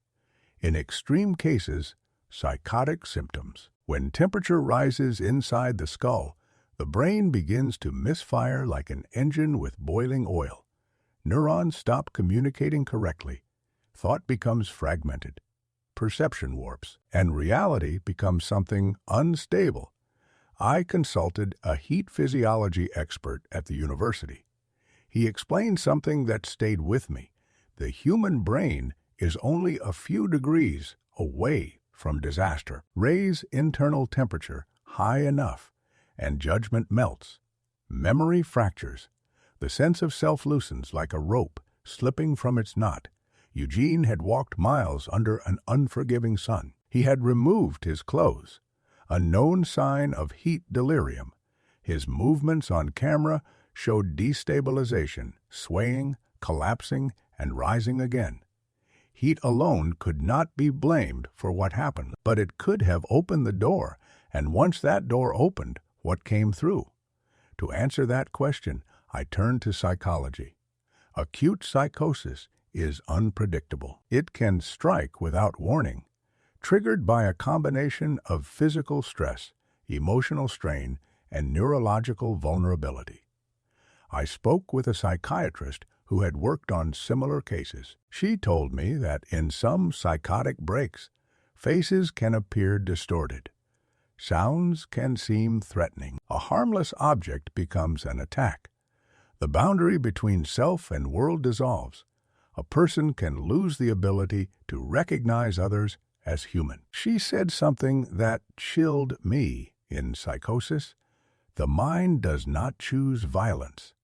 Speaker 1: In extreme cases, psychotic symptoms. When temperature rises inside the skull, the brain begins to misfire like an engine with boiling oil. Neurons stop communicating correctly. Thought becomes fragmented. Perception warps, and reality becomes something unstable. I consulted a heat physiology expert at the university. He explained something that stayed with me. The human brain is only a few degrees away from disaster. Raise internal temperature high enough, and judgment melts. Memory fractures. The sense of self loosens like a rope slipping from its knot. Eugene had walked miles under an unforgiving sun. He had removed his clothes, a known sign of heat delirium. His movements on camera showed destabilization, swaying, collapsing, and rising again. Heat alone could not be blamed for what happened, but it could have opened the door, and once that door opened, what came through? To answer that question, I turned to psychology. Acute psychosis is unpredictable. It can strike without warning, triggered by a combination of physical stress, emotional strain, and neurological vulnerability. I spoke with a psychiatrist who had worked on similar cases. She told me that in some psychotic breaks, faces can appear distorted. Sounds can seem threatening. A harmless object becomes an attack. The boundary between self and world dissolves. A person can lose the ability to recognize others as human. She said something that chilled me. In psychosis, the mind does not choose violence.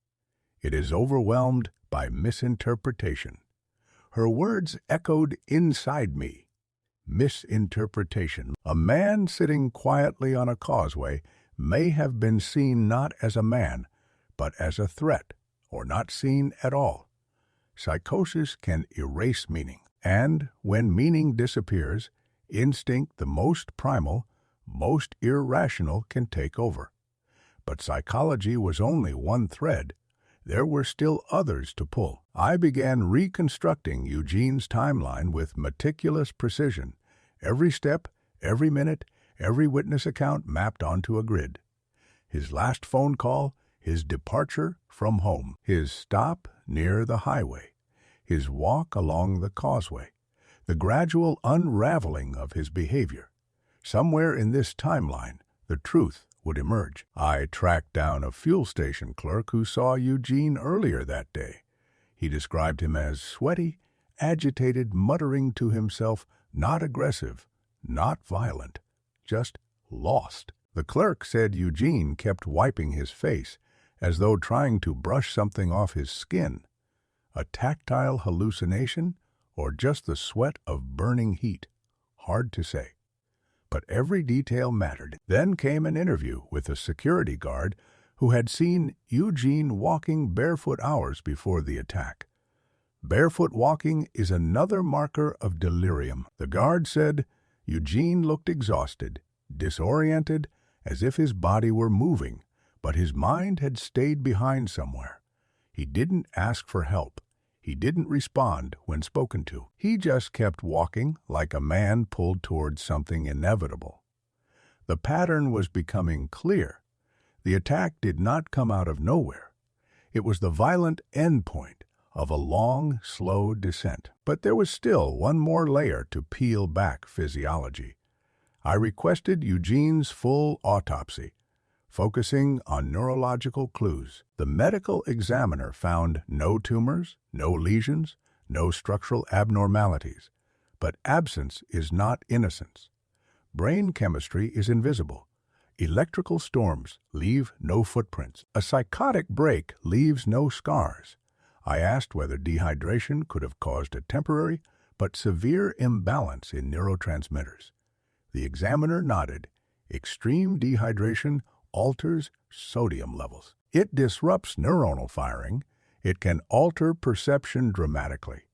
Speaker 1: It is overwhelmed by misinterpretation. Her words echoed inside me. Misinterpretation. A man sitting quietly on a causeway may have been seen not as a man, but as a threat, or not seen at all. Psychosis can erase meaning, and when meaning disappears, instinct, the most primal, most irrational, can take over. But psychology was only one thread. There were still others to pull. I began reconstructing Eugene's timeline with meticulous precision. Every step, every minute, every witness account mapped onto a grid. His last phone call, his departure from home, his stop near the highway, his walk along the causeway, the gradual unraveling of his behavior. Somewhere in this timeline, the truth would emerge. I tracked down a fuel station clerk who saw Eugene earlier that day. He described him as sweaty, agitated, muttering to himself, not aggressive, not violent, just lost. The clerk said Eugene kept wiping his face, as though trying to brush something off his skin. A tactile hallucination, or just the sweat of burning heat? Hard to say. But every detail mattered. Then came an interview with a security guard who had seen Eugene walking barefoot hours before the attack. Barefoot walking is another marker of delirium. The guard said Eugene looked exhausted, disoriented, as if his body were moving, but his mind had stayed behind somewhere. He didn't ask for help. He didn't respond when spoken to. He just kept walking like a man pulled towards something inevitable. The pattern was becoming clear. The attack did not come out of nowhere. It was the violent endpoint of a long, slow descent. But there was still one more layer to peel back physiology. I requested Eugene's full autopsy, focusing on neurological clues. The medical examiner found no tumors, no lesions, no structural abnormalities. But absence is not innocence. Brain chemistry is invisible. Electrical storms leave no footprints. A psychotic break leaves no scars. I asked whether dehydration could have caused a temporary but severe imbalance in neurotransmitters. The examiner nodded. Extreme dehydration alters sodium levels. It disrupts neuronal firing. It can alter perception dramatically.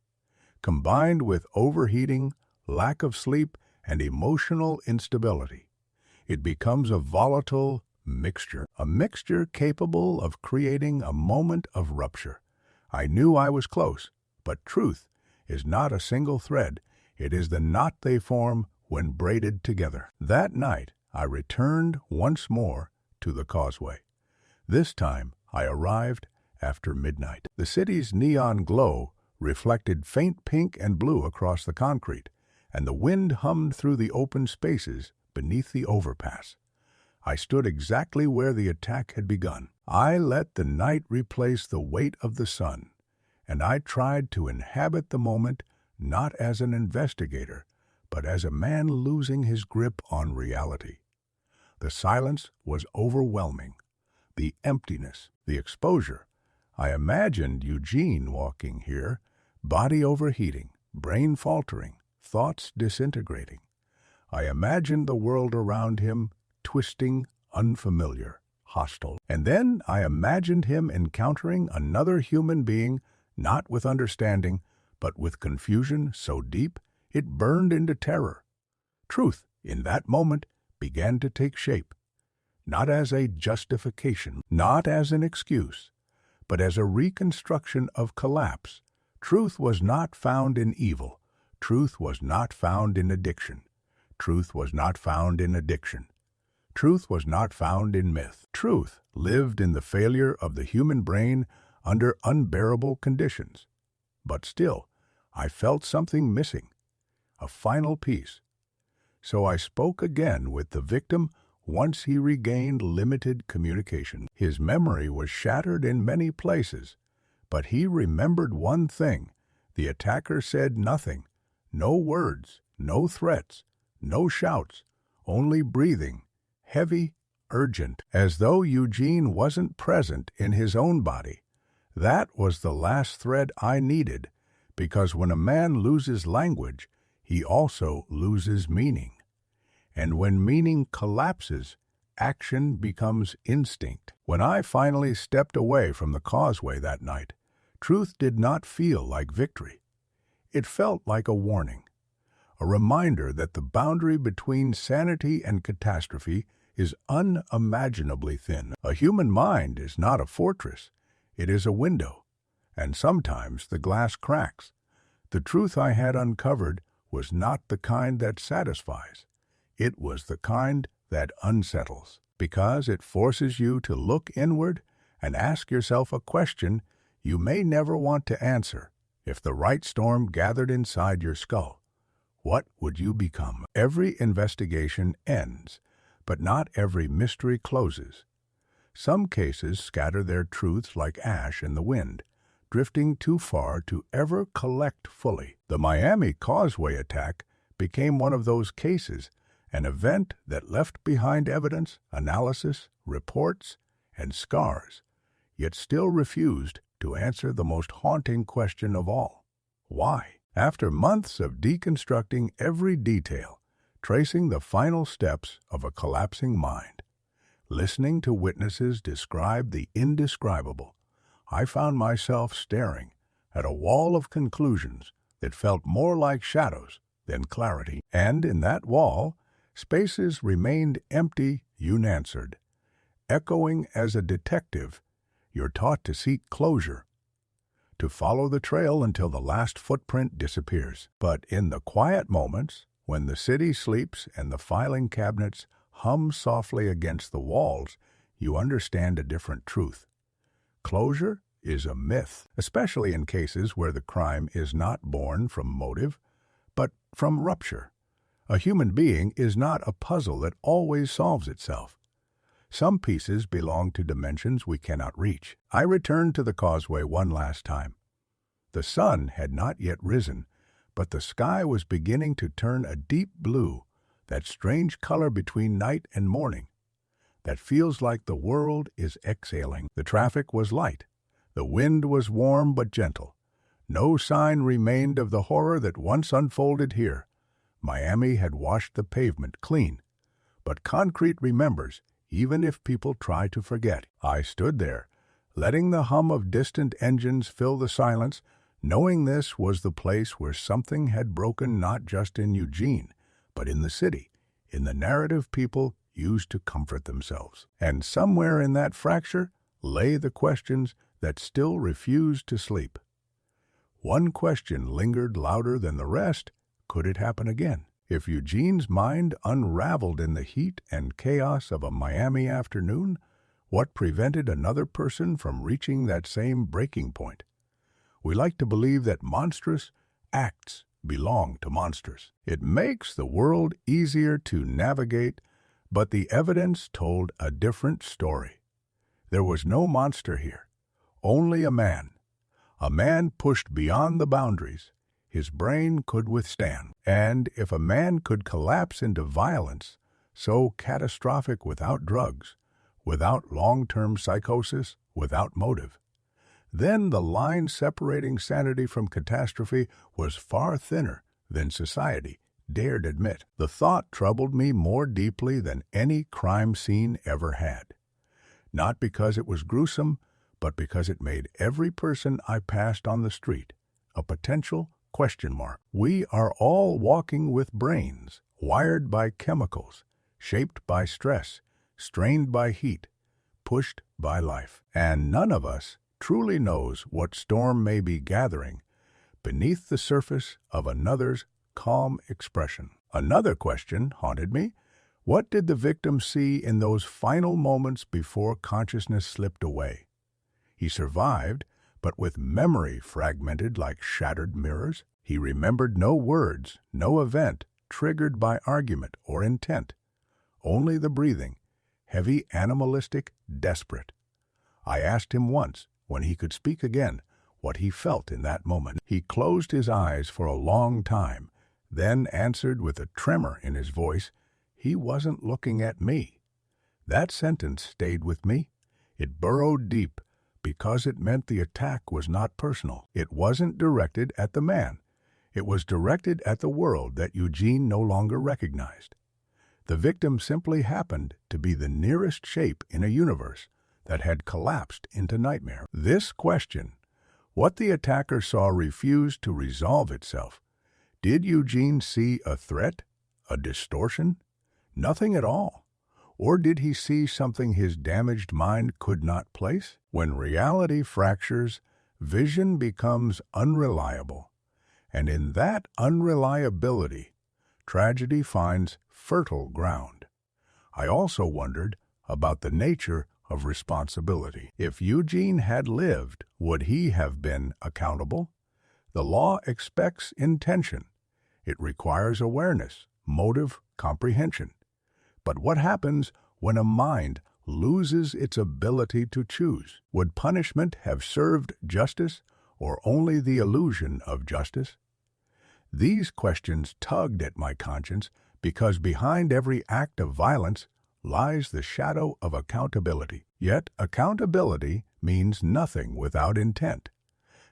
Speaker 1: Combined with overheating, lack of sleep, and emotional instability, it becomes a volatile mixture, a mixture capable of creating a moment of rupture. I knew I was close, but truth is not a single thread. It is the knot they form when braided together. That night, I returned once more to the causeway. This time, I arrived after midnight. The city's neon glow reflected faint pink and blue across the concrete, and the wind hummed through the open spaces beneath the overpass. I stood exactly where the attack had begun. I let the night replace the weight of the sun, and I tried to inhabit the moment not as an investigator, but as a man losing his grip on reality. The silence was overwhelming. The emptiness, the exposure. I imagined Eugene walking here, body overheating, brain faltering, thoughts disintegrating. I imagined the world around him twisting, unfamiliar, hostile. And then I imagined him encountering another human being, not with understanding, but with confusion so deep it burned into terror. Truth, in that moment, began to take shape, not as a justification, not as an excuse, but as a reconstruction of collapse. Truth was not found in evil. Truth was not found in addiction. Truth was not found in addiction. Truth was not found in myth. Truth lived in the failure of the human brain under unbearable conditions. But still, I felt something missing, a final piece. So I spoke again with the victim once he regained limited communication. His memory was shattered in many places, but he remembered one thing. The attacker said nothing. No words, no threats, no shouts, only breathing, heavy, urgent, as though Eugene wasn't present in his own body. That was the last thread I needed, because when a man loses language, he also loses meaning. And when meaning collapses, action becomes instinct. When I finally stepped away from the causeway that night, truth did not feel like victory. It felt like a warning, a reminder that the boundary between sanity and catastrophe is unimaginably thin. A human mind is not a fortress. It is a window, and sometimes the glass cracks. The truth I had uncovered was not the kind that satisfies. It was the kind that unsettles, because it forces you to look inward and ask yourself a question you may never want to answer. If the right storm gathered inside your skull, what would you become? Every investigation ends, but not every mystery closes. Some cases scatter their truths like ash in the wind, drifting too far to ever collect fully. The Miami Causeway Attack became one of those cases, an event that left behind evidence, analysis, reports, and scars, yet still refused to answer the most haunting question of all. Why? After months of deconstructing every detail, tracing the final steps of a collapsing mind, listening to witnesses describe the indescribable, I found myself staring at a wall of conclusions that felt more like shadows than clarity. And in that wall, spaces remained empty, unanswered. Echoing as a detective, you're taught to seek closure, to follow the trail until the last footprint disappears. But in the quiet moments, when the city sleeps and the filing cabinets hum softly against the walls, you understand a different truth. Closure is a myth, especially in cases where the crime is not born from motive, but from rupture. A human being is not a puzzle that always solves itself. Some pieces belong to dimensions we cannot reach. I returned to the causeway one last time. The sun had not yet risen, but the sky was beginning to turn a deep blue, that strange color between night and morning, that feels like the world is exhaling. The traffic was light. The wind was warm but gentle. No sign remained of the horror that once unfolded here. Miami had washed the pavement clean, but concrete remembers, even if people try to forget. I stood there, letting the hum of distant engines fill the silence, knowing this was the place where something had broken not just in Eugene, but in the city, in the narrative people used to comfort themselves. And somewhere in that fracture lay the questions that still refused to sleep. One question lingered louder than the rest. Could it happen again? If Eugene's mind unraveled in the heat and chaos of a Miami afternoon, what prevented another person from reaching that same breaking point? We like to believe that monstrous acts belong to monsters. It makes the world easier to navigate, but the evidence told a different story. There was no monster here, only a man pushed beyond the boundaries his brain could withstand. And if a man could collapse into violence so catastrophic without drugs, without long-term psychosis, without motive, then the line separating sanity from catastrophe was far thinner than society dared admit. The thought troubled me more deeply than any crime scene ever had. Not because it was gruesome, but because it made every person I passed on the street a potential question mark. We are all walking with brains, wired by chemicals, shaped by stress, strained by heat, pushed by life. And none of us truly knows what storm may be gathering beneath the surface of another's calm expression. Another question haunted me. What did the victim see in those final moments before consciousness slipped away? He survived, but with memory fragmented like shattered mirrors. He remembered no words, no event triggered by argument or intent, only the breathing, heavy, animalistic, desperate. I asked him once, when he could speak again, what he felt in that moment. He closed his eyes for a long time, then answered with a tremor in his voice, he wasn't looking at me. That sentence stayed with me. It burrowed deep, because it meant the attack was not personal. It wasn't directed at the man. It was directed at the world that Eugene no longer recognized. The victim simply happened to be the nearest shape in a universe that had collapsed into nightmare. This question, what the attacker saw, refused to resolve itself. Did Eugene see a threat, a distortion? Nothing at all. Or did he see something his damaged mind could not place? When reality fractures, vision becomes unreliable. And in that unreliability, tragedy finds fertile ground. I also wondered about the nature of responsibility. If Eugene had lived, would he have been accountable? The law expects intention. It requires awareness, motive, comprehension. But what happens when a mind loses its ability to choose? Would punishment have served justice, or only the illusion of justice? These questions tugged at my conscience because behind every act of violence lies the shadow of accountability. Yet accountability means nothing without intent.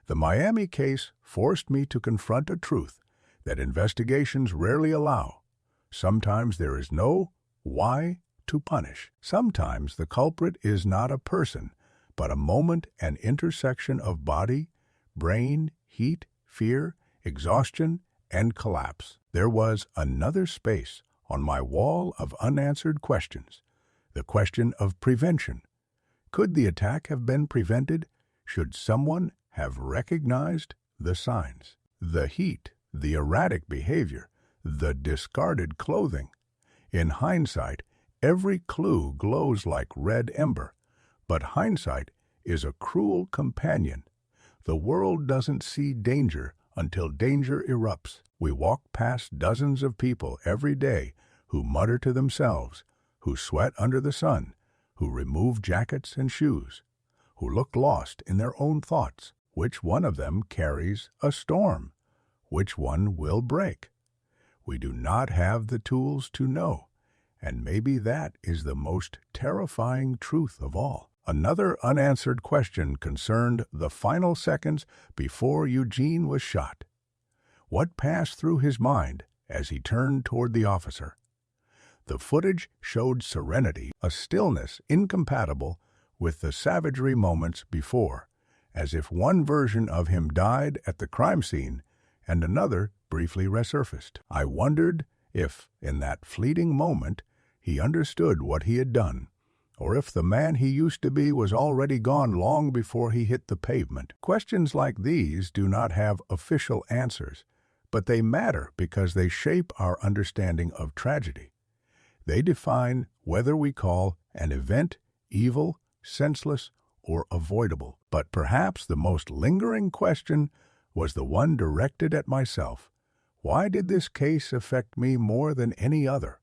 Speaker 1: The Miami case forced me to confront a truth that investigations rarely allow. Sometimes there is no why to punish. Sometimes the culprit is not a person, but a moment and intersection of body, brain, heat, fear, exhaustion, and collapse. There was another space on my wall of unanswered questions, the question of prevention. Could the attack have been prevented? Should someone have recognized the signs? The heat, the erratic behavior, the discarded clothing. In hindsight, every clue glows like red ember, but hindsight is a cruel companion. The world doesn't see danger until danger erupts. We walk past dozens of people every day who mutter to themselves, who sweat under the sun, who remove jackets and shoes, who look lost in their own thoughts. Which one of them carries a storm? Which one will break? We do not have the tools to know, and maybe that is the most terrifying truth of all. Another unanswered question concerned the final seconds before Eugene was shot. What passed through his mind as he turned toward the officer? The footage showed serenity, a stillness incompatible with the savagery moments before, as if one version of him died at the crime scene and another briefly resurfaced. I wondered if, in that fleeting moment, he understood what he had done, or if the man he used to be was already gone long before he hit the pavement. Questions like these do not have official answers, but they matter because they shape our understanding of tragedy. They define whether we call an event evil, senseless, or avoidable. But perhaps the most lingering question was the one directed at myself. Why did this case affect me more than any other?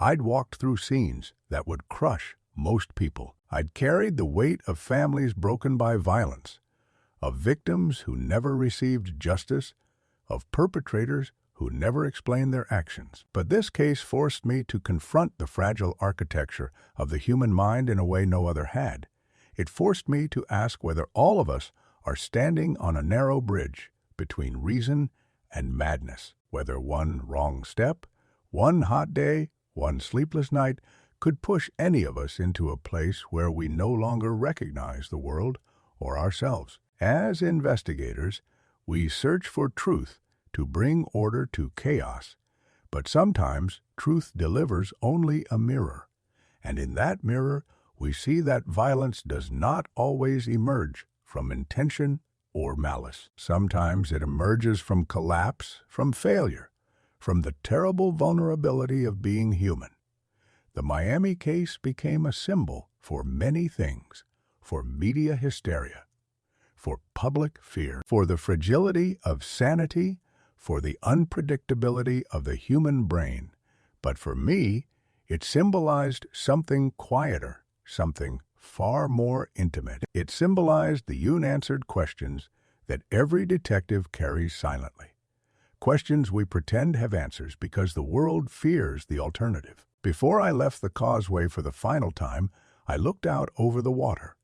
Speaker 1: I'd walked through scenes that would crush most people. I'd carried the weight of families broken by violence, of victims who never received justice, of perpetrators who never explained their actions. But this case forced me to confront the fragile architecture of the human mind in a way no other had. It forced me to ask whether all of us are standing on a narrow bridge between reason and madness, whether one wrong step, one hot day, one sleepless night could push any of us into a place where we no longer recognize the world or ourselves. As investigators, we search for truth to bring order to chaos, but sometimes truth delivers only a mirror, and in that mirror we see that violence does not always emerge from intention or malice. Sometimes it emerges from collapse, from failure, from the terrible vulnerability of being human. The Miami case became a symbol for many things, for media hysteria, for public fear, for the fragility of sanity, for the unpredictability of the human brain. But for me, it symbolized something quieter, something far more intimate. It symbolized the unanswered questions that every detective carries silently. Questions we pretend have answers because the world fears the alternative. Before I left the causeway for the final time, I looked out over the water.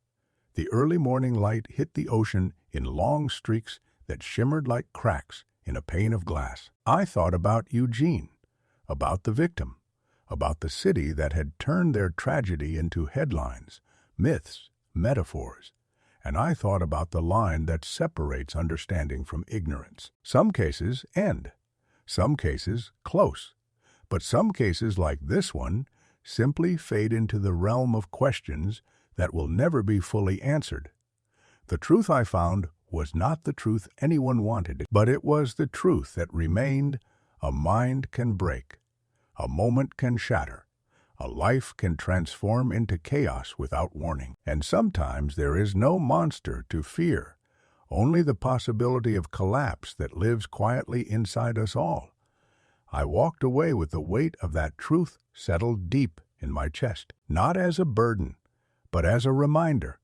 Speaker 1: The early morning light hit the ocean in long streaks that shimmered like cracks in a pane of glass. I thought about Eugene, about the victim, about the city that had turned their tragedy into headlines, myths, metaphors. And I thought about the line that separates understanding from ignorance. Some cases end, some cases close, but some cases like this one simply fade into the realm of questions that will never be fully answered. The truth I found was not the truth anyone wanted, but it was the truth that remained. A mind can break, a moment can shatter, a life can transform into chaos without warning. And sometimes there is no monster to fear, only the possibility of collapse that lives quietly inside us all. I walked away with the weight of that truth settled deep in my chest, not as a burden, but as a reminder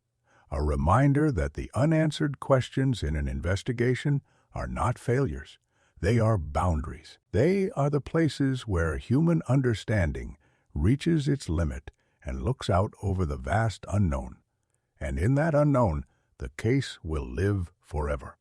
Speaker 1: that the unanswered questions in an investigation are not failures. They are boundaries. They are the places where human understanding reaches its limit and looks out over the vast unknown. And in that unknown, the case will live forever.